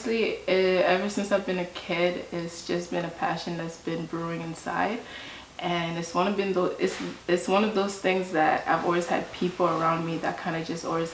honestly, ever since I've been a kid, it's just been a passion that's been brewing inside. And it's one of those things that I've always had people around me that kind of just always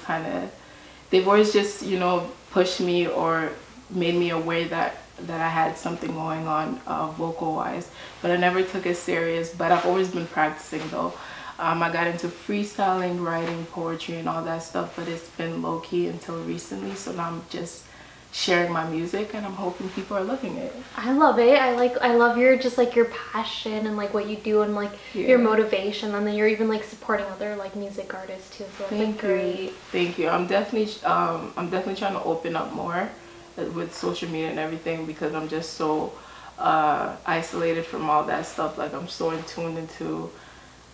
they've always just, you know, pushed me or made me aware that I had something going on vocal wise, but I never took it serious. But I've always been practicing though. I got into freestyling, writing, poetry and all that stuff, but it's been low-key until recently. So now I'm just sharing my music and I'm hoping people are loving it. I love it. I love your just like your passion and like what you do and like your motivation, and then you're even like supporting other like music artists too. So that's like great. Thank you. I'm definitely trying to open up more with social media and everything, because I'm just so isolated from all that stuff. Like I'm so in tune into,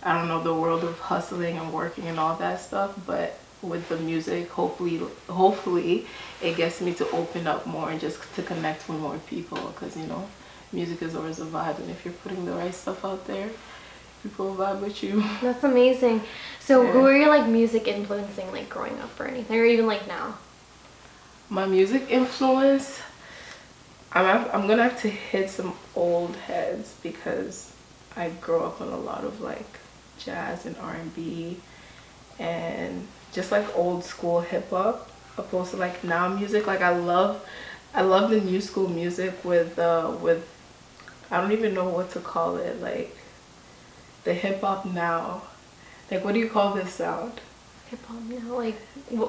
I don't know, the world of hustling and working and all that stuff. But with the music, hopefully it gets me to open up more and just to connect with more people, because you know, music is always a vibe, and if you're putting the right stuff out there, people will vibe with you. That's amazing. So who are your like music influencing like growing up or anything, or even like now? My music influence, I'm gonna have to hit some old heads, because I grew up on a lot of like jazz and R&B and just like old school hip hop, opposed to like now music. Like I love the new school music with I don't even know what to call it, like the hip hop now. Like, what do you call this sound? Hip hop now,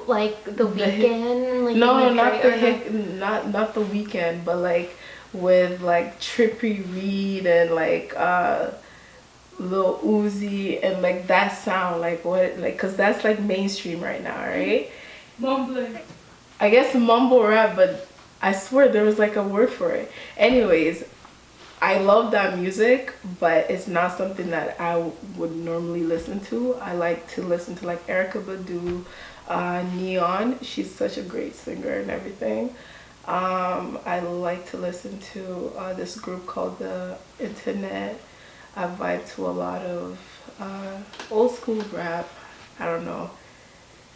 like the Weekend, like no, not the not the Weekend, but like with like Trippy Reed and like Lil Uzi and like that sound, like what, like, cause that's like mainstream right now, right? Mumbling. I guess mumble rap, but I swear there was like a word for it. Anyways, I love that music, but it's not something that I would normally listen to. I like to listen to like Erykah Badu, Neon. She's such a great singer and everything. I like to listen to this group called The Internet. I vibe to a lot of old school rap. I don't know.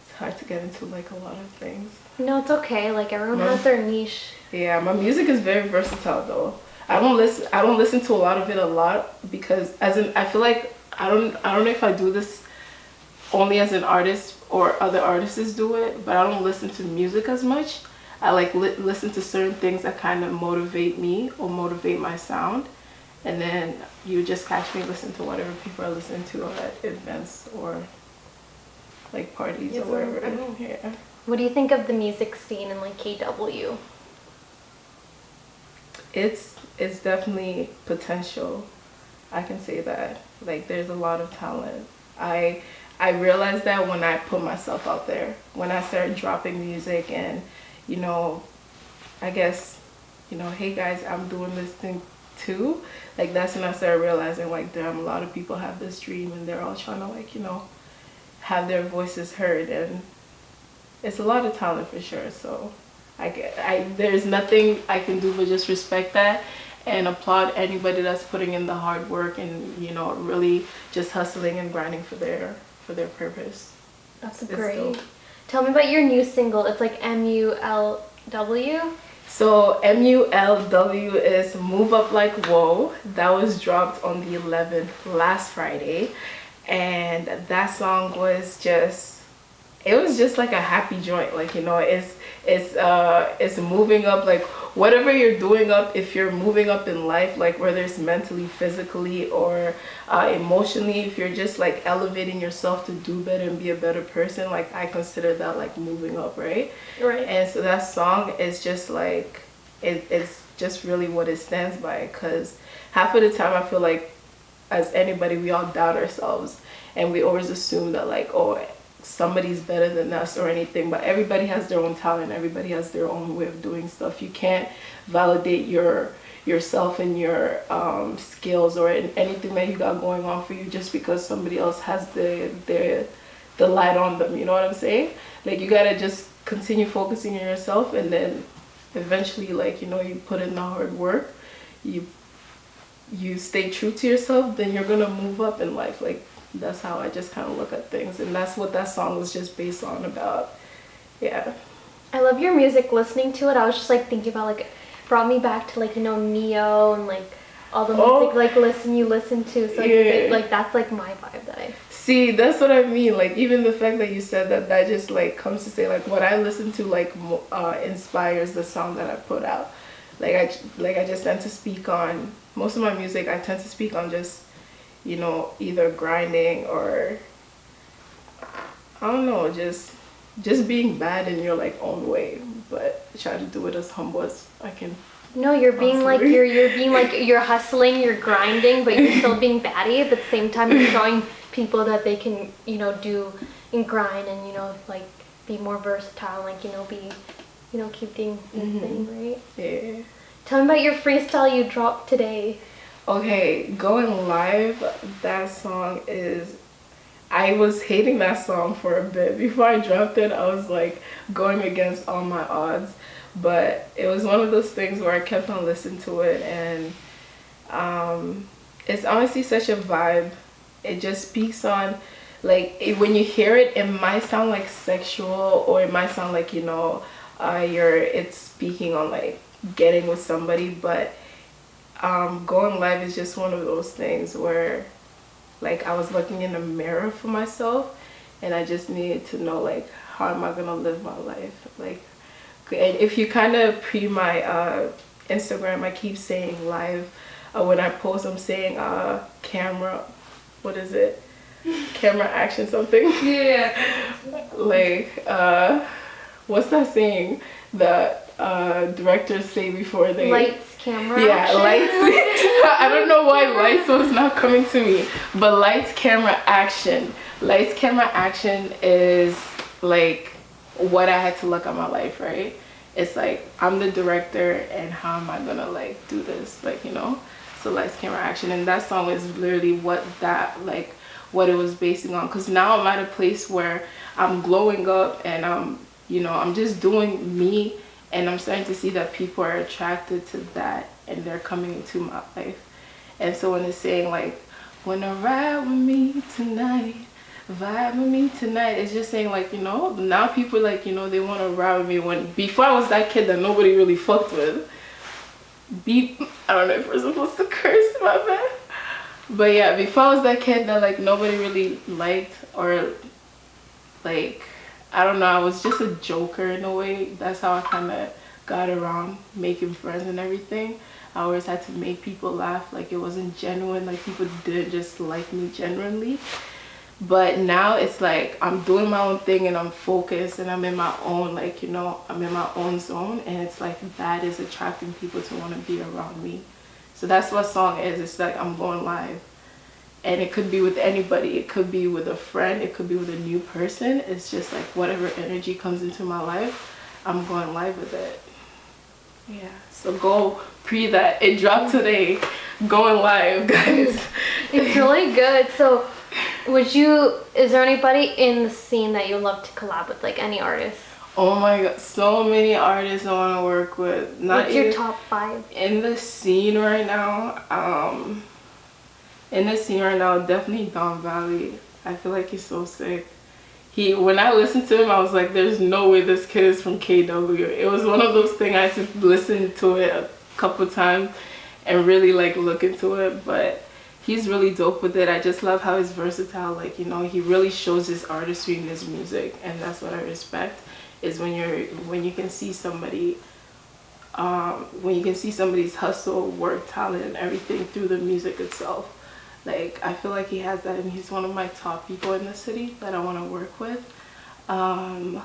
It's hard to get into like a lot of things. No, it's okay. Like everyone has their niche. Yeah, my music is very versatile though. I don't listen to a lot of it a lot, because I feel like I don't know if I do this only as an artist or other artists do it, but I don't listen to music as much. I like listen to certain things that kind of motivate me or motivate my sound, and then you just catch me listen to whatever people are listening to at events or like parties or wherever. Yeah. What do you think of the music scene in like KW? It's definitely potential. I can say that. Like there's a lot of talent. I realized that when I put myself out there, when I started dropping music and, you know, I guess, you know, hey guys, I'm doing this thing too. Like that's when I started realizing like, damn, a lot of people have this dream and they're all trying to like, you know, have their voices heard, and it's a lot of talent for sure. So there's nothing I can do but just respect that and applaud anybody that's putting in the hard work and, you know, really just hustling and grinding for their purpose. That's great. Dope. Tell me about your new single. It's like MULW. So MULW is Move Up Like Whoa. That was dropped on the 11th last Friday, and that song was just, it was just like a happy joint. Like, you know, it's moving up, like whatever you're doing up, if you're moving up in life, like whether it's mentally, physically, or emotionally, if you're just like elevating yourself to do better and be a better person, like I consider that like moving up, right? And so that song is just like, it's just really what it stands by, because half of the time I feel like as anybody, we all doubt ourselves and we always assume that like, oh, somebody's better than us or anything, but everybody has their own talent, everybody has their own way of doing stuff. You can't validate yourself and your skills or anything that you got going on for you just because somebody else has the light on them, you know what I'm saying? Like you gotta just continue focusing on yourself, and then eventually, like, you know, you put in the hard work, you stay true to yourself, then you're gonna move up in life. Like that's how I just kind of look at things, and that's what that song was just based on about. Yeah. I love your music. Listening to it, I was just like thinking about like, brought me back to like, you know, Neo and like all the music like you listen to. So like that's like my vibe that I see. That's what I mean. Like even the fact that you said that, that just like comes to say like what I listen to like inspires the song that I put out. Like I just tend to speak on most of my music. I tend to speak on just, you know, either grinding or I don't know, just being bad in your like own way, but try to do it as humble as I can. No, you're being like you're being like you're hustling, you're grinding, but you're still being batty. But at the same time, you're showing people that they can, you know, do and grind and, you know, like be more versatile, like, you know, be, you know, keep doing your thing, right? Yeah. Tell me about your freestyle you dropped today. Okay, going live. That song is. I was hating that song for a bit. Before I dropped it, I was like going against all my odds. But it was one of those things where I kept on listening to it, and it's honestly such a vibe. It just speaks on, like, when you hear it, it might sound like sexual, or it might sound like, you know, it's speaking on like getting with somebody, but going live is just one of those things where like I was looking in the mirror for myself, and I just needed to know like how am I gonna live my life. Like, and if you kind of pre my Instagram, I keep saying live. When I post, I'm saying camera, what is it? Camera action something. Yeah. Like what's that saying that directors say before they lights, camera, yeah, action. Lights. I don't know why lights was not coming to me, but lights, camera, action. Lights, camera, action is like what I had to look at my life, right? It's like I'm the director, and how am I gonna like do this, like, you know? So lights, camera, action, and that song is literally what what it was basing on. Because now I'm at a place where I'm glowing up, and you know, I'm just doing me, and I'm starting to see that people are attracted to that, and they're coming into my life. And so when it's saying like, wanna ride with me tonight, vibe with me tonight, it's just saying like, you know, now people like, you know, they want to ride with me. When before I was that kid that nobody really fucked with. Beep. I don't know if we're supposed to curse, my bad. But yeah, before I was that kid that like nobody really liked, or like, I don't know, I was just a joker in a way. That's how I kind of got around making friends and everything. I always had to make people laugh. Like, it wasn't genuine. Like, people didn't just like me genuinely. But now it's like I'm doing my own thing, and I'm focused, and I'm in my own, like, you know, I'm in my own zone, and it's like that is attracting people to want to be around me. So that's what song is. It's like I'm going live, and it could be with anybody. It could be with a friend, it could be with a new person. It's just like whatever energy comes into my life, I'm going live with it. Yeah, so go pre that. It dropped today. Going live, guys. It's really good. So is there anybody in the scene that you love to collab with, like any artist? Oh my god, so many artists I want to work with. What's your top 5? In the scene right now, definitely Don Valley. I feel like he's so sick. When I listened to him, I was like, there's no way this kid is from KW. It was one of those things I had to listen to it a couple times and really like look into it, but he's really dope with it. I just love how he's versatile. Like, you know, he really shows his artistry in his music, and that's what I respect. Is when you can see somebody, when you can see somebody's hustle, work, talent, and everything through the music itself. Like, I feel like he has that, and he's one of my top people in the city that I want to work with.